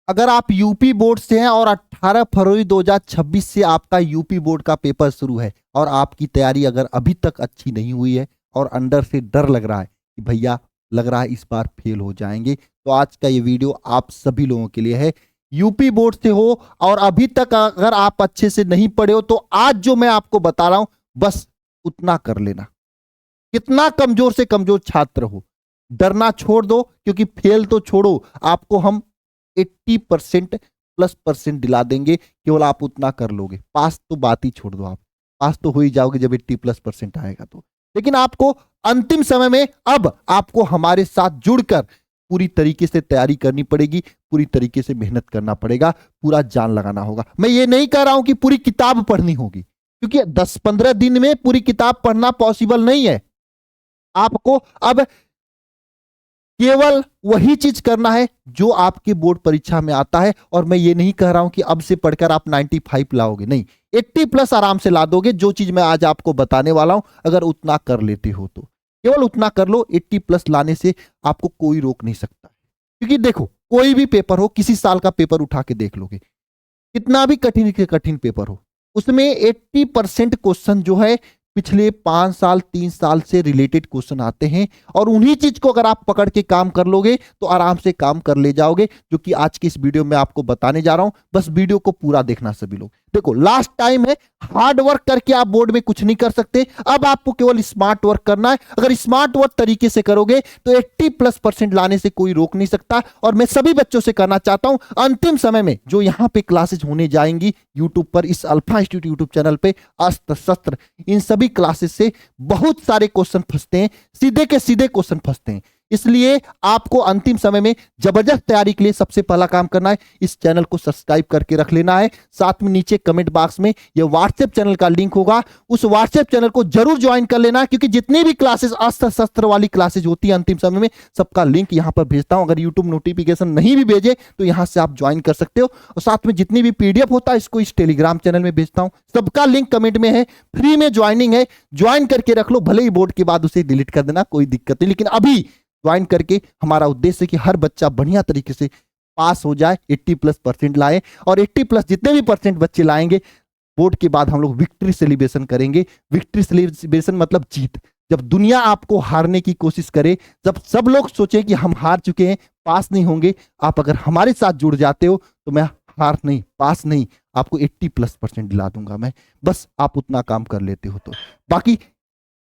अगर आप UP board से हैं और 18 फरवरी 2026 से आपका यूपी बोर्ड का पेपर शुरू है और आपकी तैयारी अगर अभी तक अच्छी नहीं हुई है और अंदर से डर लग रहा है कि भैया लग रहा है इस बार फेल हो जाएंगे, तो आज का ये वीडियो आप सभी लोगों के लिए है। यूपी बोर्ड से हो और अभी तक अगर आप अच्छे से नहीं पढ़े हो तो आज जो मैं आपको बता रहा हूं बस उतना कर लेना। कितना कमजोर से कमजोर छात्र हो, डरना छोड़ दो, क्योंकि फेल तो छोड़ो, आपको हम 80% प्लस परसेंट दिला देंगे। केवल आप उतना कर लोगे, पास तो बात ही छोड़ दो, आप पास तो हो ही जाओगे जब 80+% आएगा तो। लेकिन आपको अंतिम समय में अब आपको हमारे साथ जुड़कर पूरी तरीके से तैयारी करनी पड़ेगी, पूरी तरीके से मेहनत करना पड़ेगा, पूरा जान लगाना होगा। मैं ये नहीं कह रहा हूं कि पूरी किताब पढ़नी होगी, क्योंकि 10-15 दिन में पूरी किताब पढ़ना पॉसिबल नहीं है। आपको अब केवल वही चीज करना है जो आपके बोर्ड परीक्षा में आता है। और मैं ये नहीं कह रहा हूं कि अब से पढ़कर आप 95 लाओगे, नहीं, 80+ आराम से ला दोगे। जो चीज मैं आज आपको बताने वाला हूं, अगर उतना कर लेते हो तो केवल उतना कर लो। 80+ लाने से आपको कोई रोक नहीं सकता, क्योंकि देखो कोई भी पेपर हो, किसी साल का पेपर उठा के देख लोगे, कितना भी कठिन के कठिन पेपर हो, उसमें 80% क्वेश्चन जो है पिछले 5 साल 3 साल से रिलेटेड क्वेश्चन आते हैं। और उन्हीं चीज को अगर आप पकड़ के काम कर लोगे तो आराम से काम कर ले जाओगे, जो कि आज की इस वीडियो में आपको बताने जा रहा हूं। बस वीडियो को पूरा देखना सभी लोग। देखो लास्ट टाइम है, हार्ड वर्क करके आप बोर्ड में कुछ नहीं कर सकते। अब आपको केवल स्मार्ट वर्क करना है। अगर स्मार्ट वर्क तरीके से करोगे तो 80+% लाने से कोई रोक नहीं सकता। और मैं सभी बच्चों से करना चाहता हूं, अंतिम समय में जो यहां पे क्लासेज होने जाएंगी यूट्यूब पर, इस अल्फा इंस्टीट्यूट यूट्यूब चैनल पे, अस्त्र शस्त्र, इन सभी क्लासेस से बहुत सारे क्वेश्चन फंसते हैं, सीधे के सीधे क्वेश्चन फंसते हैं। इसलिए आपको अंतिम समय में जबरदस्त तैयारी के लिए सबसे पहला काम करना है, इस चैनल को सब्सक्राइब करके रख लेना है। साथ में नीचे कमेंट बॉक्स में ये व्हाट्सएप चैनल का लिंक होगा, उस व्हाट्सएप चैनल को जरूर ज्वाइन कर लेना, क्योंकि जितनी भी क्लासेस अस्त्र शस्त्र वाली क्लासेस होती है अंतिम समय में, सबका लिंक यहां पर भेजता हूं। अगर यूट्यूब नोटिफिकेशन नहीं भी भेजे तो यहां से आप ज्वाइन कर सकते हो। और साथ में जितनी भी पीडीएफ होता है इसको इस टेलीग्राम चैनल में भेजता हूं, सबका लिंक कमेंट में है। फ्री में ज्वाइनिंग है, ज्वाइन करके रख लो। भले ही बोर्ड के बाद उसे डिलीट कर देना, कोई दिक्कत नहीं, लेकिन अभी ज्वाइन करके हमारा उद्देश्य है कि हर बच्चा बढ़िया तरीके से पास हो जाए, 80+% लाए। और 80+ जितने भी परसेंट बच्चे लाएंगे, बोर्ड के बाद हम लोग विक्ट्री सेलिब्रेशन करेंगे। विक्ट्री सेलिब्रेशन मतलब जीत। जब दुनिया आपको हारने की कोशिश करे, जब सब लोग सोचे कि हम हार चुके हैं, पास नहीं होंगे, आप अगर हमारे साथ जुड़ जाते हो तो मैं हार नहीं, पास नहीं, आपको 80+% दिला दूंगा मैं। बस आप उतना काम कर लेते हो तो बाकी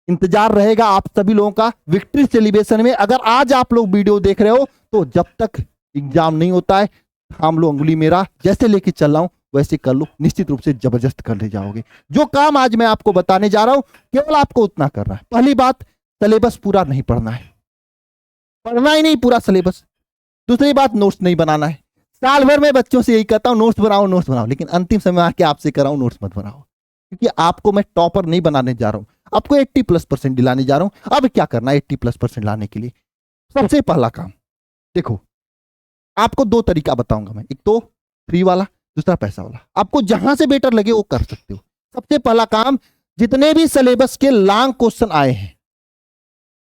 इंतजार रहेगा आप सभी लोगों का विक्ट्री सेलिब्रेशन में। अगर आज आप लोग वीडियो देख रहे हो तो जब तक एग्जाम नहीं होता है, थाम लो अंगुली मेरा, जैसे लेके चल रहा हूं वैसे कर लो, निश्चित रूप से जबरदस्त कर ले जाओगे। जो काम आज मैं आपको बताने जा रहा हूं केवल आपको उतना करना है। पहली बात, सिलेबस पूरा नहीं पढ़ना है, पढ़ना ही नहीं पूरा सिलेबस। दूसरी बात, नोट्स नहीं बनाना है। साल भर में बच्चों से यही कहता हूं नोट्स बनाओ नोट्स बनाओ, लेकिन अंतिम समय आके आपसे कर रहा हूं नोट्स मत बनाओ, क्योंकि आपको मैं टॉपर नहीं बनाने जा रहा हूं, आपको 80+% दिलाने जा रहा हूं। अब क्या करना है 80+% लाने के लिए? सबसे पहला काम देखो, आपको 2 तरीका बताऊंगा मैं, एक तो फ्री वाला, दूसरा पैसा वाला। आपको जहां से बेटर लगे वो कर सकते हो। सबसे पहला काम, जितने भी सिलेबस के लॉन्ग क्वेश्चन आए हैं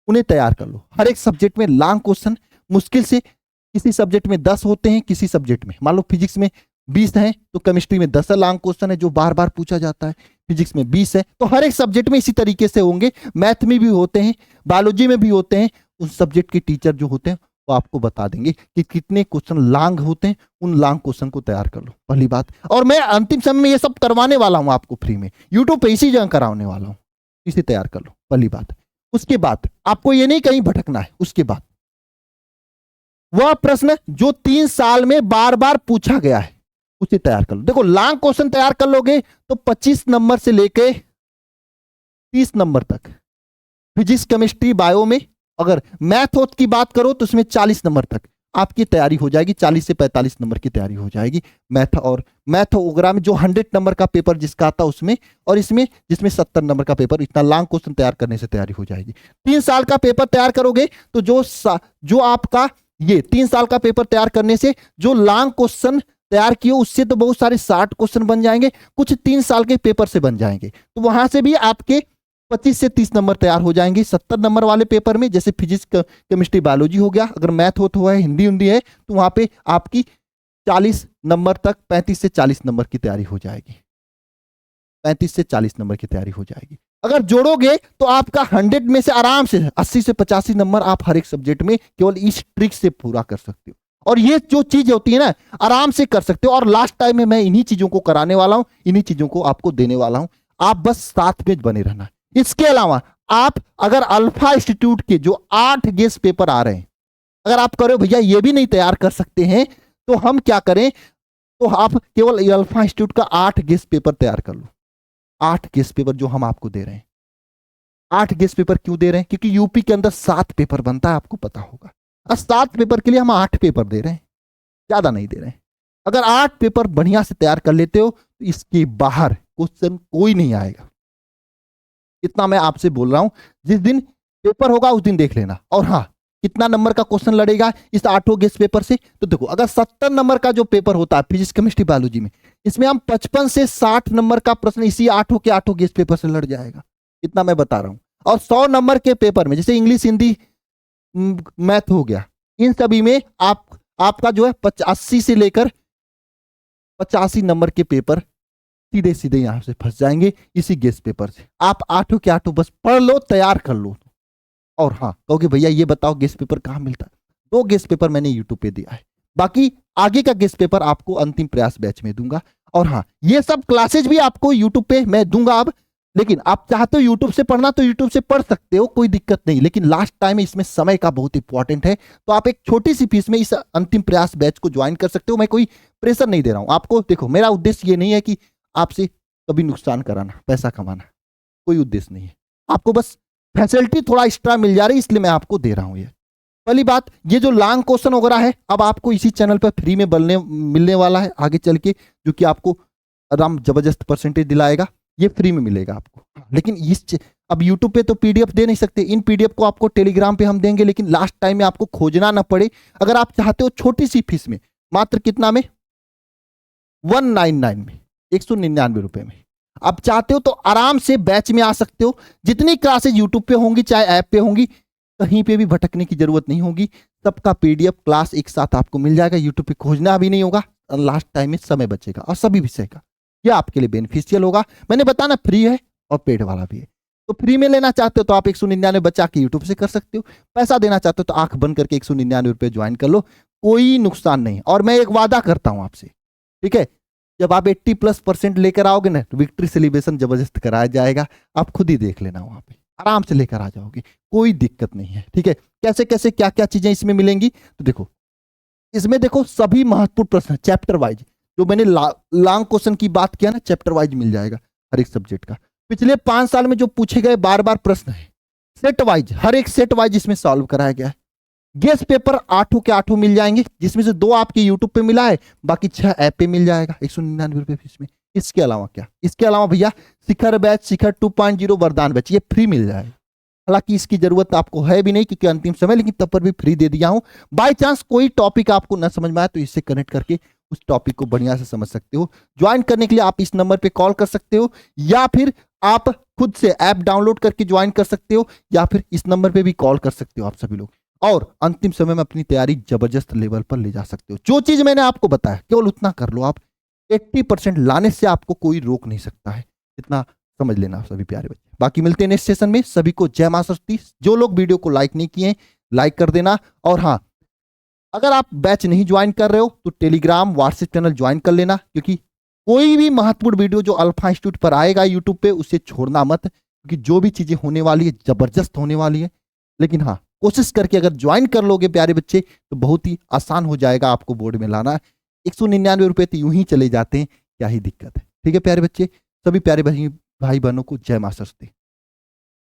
उन्हें तैयार कर लो। हर एक सब्जेक्ट में लॉन्ग क्वेश्चन, मुश्किल से किसी सब्जेक्ट में 10 होते हैं, किसी सब्जेक्ट में मान लो फिजिक्स में 20 है तो केमिस्ट्री में 10 लॉन्ग क्वेश्चन है जो बार बार पूछा जाता है। फिजिक्स में 20 है तो हर एक सब्जेक्ट में इसी तरीके से होंगे। मैथ में भी होते हैं, बायोलॉजी में भी होते हैं। उन सब्जेक्ट के टीचर जो होते हैं वो आपको बता देंगे कि कितने क्वेश्चन लॉन्ग होते हैं। उन लॉन्ग क्वेश्चन को तैयार कर लो, पहली बात। और मैं अंतिम समय में ये सब करवाने वाला हूं आपको फ्री में, यूट्यूब पे इसी जगह कराने वाला हूं, इसे तैयार कर लो, पहली बात। उसके बाद आपको ये नहीं कहीं भटकना है। उसके बाद वह प्रश्न जो 3 साल में बार बार पूछा गया है उसे तैयार कर लो। देखो लॉन्ग क्वेश्चन तैयार कर लोगे तो 25 नंबर से लेके 30 नंबर तक, फिजिक्स केमिस्ट्री बायो में, अगर मैथ की बात करो तो उसमें 40 नंबर तक आपकी तैयारी हो जाएगी। 40 से 45 नंबर की तैयारी हो जाएगी मैथ वगैरह में, जो 100 नंबर का पेपर जिसका आता उसमें, और इसमें जिसमें 70 नंबर का पेपर। इतना लॉन्ग क्वेश्चन तैयार करने से तैयारी हो जाएगी। 3 साल का पेपर तैयार करोगे तो जो आपका ये 3 साल का पेपर तैयार करने से जो लॉन्ग क्वेश्चन तैयार किए उससे तो बहुत सारे 60 क्वेश्चन बन जाएंगे, कुछ 3 साल के पेपर से बन जाएंगे, तो वहां से भी आपके 25 से 30 नंबर तैयार हो जाएंगे। 70 नंबर वाले पेपर में जैसे फिजिक्स केमिस्ट्री बायोलॉजी हो गया, अगर मैथ हो तो है, हिंदी है तो वहां पे आपकी 40 नंबर तक 35 से 40 नंबर की तैयारी हो जाएगी। 35 से 40 नंबर की तैयारी हो जाएगी। अगर जोड़ोगे तो आपका 100 में से आराम से 80 से 85 नंबर आप हर एक सब्जेक्ट में केवल इस ट्रिक से पूरा कर सकते हो। और ये जो चीज होती है ना, आराम से कर सकते हो। और लास्ट टाइम में मैं इन्हीं चीजों को कराने वाला हूं, इन्हीं चीजों को आपको देने वाला हूं। आप बस साथ में बने रहना। इसके अलावा आप अगर अल्फा इंस्टीट्यूट के जो 8 गेस्ट पेपर आ रहे हैं, अगर आप करो भैया ये भी नहीं तैयार कर सकते हैं, तो हम क्या करें, तो आप केवल अल्फा इंस्टीट्यूट का 8 गेस्ट पेपर तैयार कर लो। 8 गेस्ट पेपर जो हम आपको दे रहे हैं। 8 गेस्ट पेपर क्यों दे रहे हैं? क्योंकि यूपी के अंदर 7 पेपर बनता है, आपको पता होगा। और 7 पेपर के लिए हम 8 पेपर दे रहे हैं, ज्यादा नहीं दे रहे हैं। अगर 8 पेपर बढ़िया से तैयार कर लेते हो तो इसके बाहर क्वेश्चन कोई नहीं आएगा। इतना मैं आपसे बोल रहा हूं। जिस दिन पेपर होगा उस दिन देख लेना। और हाँ, कितना नंबर का क्वेश्चन लड़ेगा इस 8 गेस्ट पेपर से? तो देखो, अगर 70 नंबर का जो पेपर होता है फिजिक्स केमिस्ट्री बायोलॉजी में, इसमें हम 55 से 60 नंबर का प्रश्न इसी 8 के 8 गेस्ट पेपर से लड़ जाएगा। इतना मैं बता रहा हूं। और 100 नंबर के पेपर में, जैसे इंग्लिश, हिंदी, मैथ हो गया, इन सभी में आपका जो है 85 से लेकर 85 नंबर के पेपर सीधे सीधे यहां से फंस जाएंगे इसी गेस्ट पेपर से। आप 8 के 8 बस पढ़ लो, तैयार कर लो। और हाँ, कहोगे भैया ये बताओ गेस्ट पेपर कहां मिलता है? 2 गेस्ट पेपर मैंने यूट्यूब पे दिया है, बाकी आगे का गेस्ट पेपर आपको अंतिम प्रयास बैच में दूंगा। और हाँ, ये सब क्लासेज भी आपको यूट्यूब पे मैं दूंगा अब। लेकिन आप चाहते हो यूट्यूब से पढ़ना तो यूट्यूब से पढ़ सकते हो, कोई दिक्कत नहीं। लेकिन लास्ट टाइम इसमें समय का बहुत इंपॉर्टेंट है, तो आप एक छोटी सी फीस में इस अंतिम प्रयास बैच को ज्वाइन कर सकते हो। मैं कोई प्रेशर नहीं दे रहा हूं आपको। देखो, मेरा उद्देश्य ये नहीं है कि आपसे कभी नुकसान कराना, पैसा कमाना, कोई उद्देश्य नहीं है। आपको बस फैसिलिटी थोड़ा एक्स्ट्रा मिल जा रही है, इसलिए मैं आपको दे रहा हूं। ये पहली बात, ये जो लॉन्ग क्वेश्चन वगैरह है अब आपको इसी चैनल पर फ्री में मिलने वाला है आगे चल के, जो कि आपको आराम जबरदस्त परसेंटेज दिलाएगा। ये फ्री में मिलेगा आपको। लेकिन अब यूट्यूब पे तो पीडीएफ दे नहीं सकते। इन पीडीएफ को आपको टेलीग्राम पे हम देंगे, लेकिन लास्ट टाइम में आपको खोजना ना पड़े। अगर आप चाहते हो छोटी सी फीस में, मात्र कितना में, 199 में, 199 रुपए में आप चाहते हो तो आराम से बैच में आ सकते हो। जितनी क्लासेज यूट्यूब पे होंगी चाहे ऐप पे होंगी, कहीं पे भी भटकने की जरूरत नहीं होगी। सबका पीडीएफ क्लास एक साथ आपको मिल जाएगा। यूट्यूब पे खोजना भी नहीं होगा। लास्ट टाइम में समय बचेगा और सभी विषय का यह आपके लिए बेनिफिशियल होगा। मैंने बताया ना, फ्री है और पेड वाला भी है। तो फ्री में लेना चाहते हो तो आप 199 बचा के यूट्यूब से कर सकते हो। पैसा देना चाहते हो तो आंख बंद करके 199 रुपए ज्वाइन कर लो, कोई नुकसान नहीं। और मैं एक वादा करता हूं आपसे, ठीक है, जब आप 80+% लेकर आओगे ना, तो विक्ट्री सेलिब्रेशन जबरदस्त कराया जाएगा। आप खुद ही देख लेना, वहां पे आराम से लेकर आ जाओगे, कोई दिक्कत नहीं है। ठीक है, कैसे कैसे क्या क्या चीजें इसमें मिलेंगी, तो देखो इसमें देखो सभी महत्वपूर्ण प्रश्न चैप्टर वाइज, जो मैंने लॉन्ग क्वेश्चन की बात किया ना, चैप्टर वाइज मिल जाएगा हर एक सब्जेक्ट का। पिछले 5 साल में जो पूछे गए बार बार प्रश्न है, सेट वाइज, हर एक सेट वाइज इसमें सॉल्व कराया गया है। गेस्ट पेपर 8 के 8 मिल जाएंगे, जिसमें से 2 आपके यूट्यूब पे मिला है, बाकी 6 ऐप पे मिल जाएगा 199 रुपए फीस में। इसके अलावा क्या, इसके अलावा भैया शिखर बैच, शिखर 2.0 वरदान बैच, ये फ्री मिल जाएगा। हालांकि इसकी जरूरत आपको है भी नहीं क्योंकि अंतिम समय, लेकिन तब पर भी फ्री दे दिया हूं। बाय चांस कोई टॉपिक आपको न समझ में आए तो इससे कनेक्ट करके उस टॉपिक को बढ़िया से समझ सकते हो। ज्वाइन करने के लिए आप इस नंबर पे कॉल कर सकते हो, या फिर आप खुद से ऐप डाउनलोड करके ज्वाइन कर सकते हो, या फिर इस नंबर पे भी कॉल कर सकते हो आप सभी लोग। और अंतिम समय में अपनी तैयारी जबरदस्त लेवल पर ले जा सकते हो। जो चीज मैंने आपको बताया केवल उतना कर लो आप। 80% लाने से आपको कोई रोक नहीं सकता है, इतना समझ लेना सभी प्यारे बच्चे। बाकी मिलते हैं नेक्स्ट सेशन में। सभी को जय मां सरस्वती। जो लोग वीडियो को लाइक नहीं किए लाइक कर देना। और हाँ, अगर आप बैच नहीं ज्वाइन कर रहे हो तो टेलीग्राम व्हाट्सएप चैनल ज्वाइन कर लेना, क्योंकि कोई भी महत्वपूर्ण वीडियो जो अल्फा इंस्टीट्यूट पर आएगा यूट्यूब पे उसे छोड़ना मत, क्योंकि जो भी चीजें होने वाली है जबरदस्त होने वाली है। लेकिन हाँ, कोशिश करके अगर ज्वाइन कर लोगे प्यारे बच्चे तो बहुत ही आसान हो जाएगा आपको बोर्ड में लाना। 199 रुपए तो यूं ही चले जाते हैं, क्या ही दिक्कत है। ठीक है प्यारे बच्चे, सभी प्यारे भाई बहनों को जय मां सरस्वती।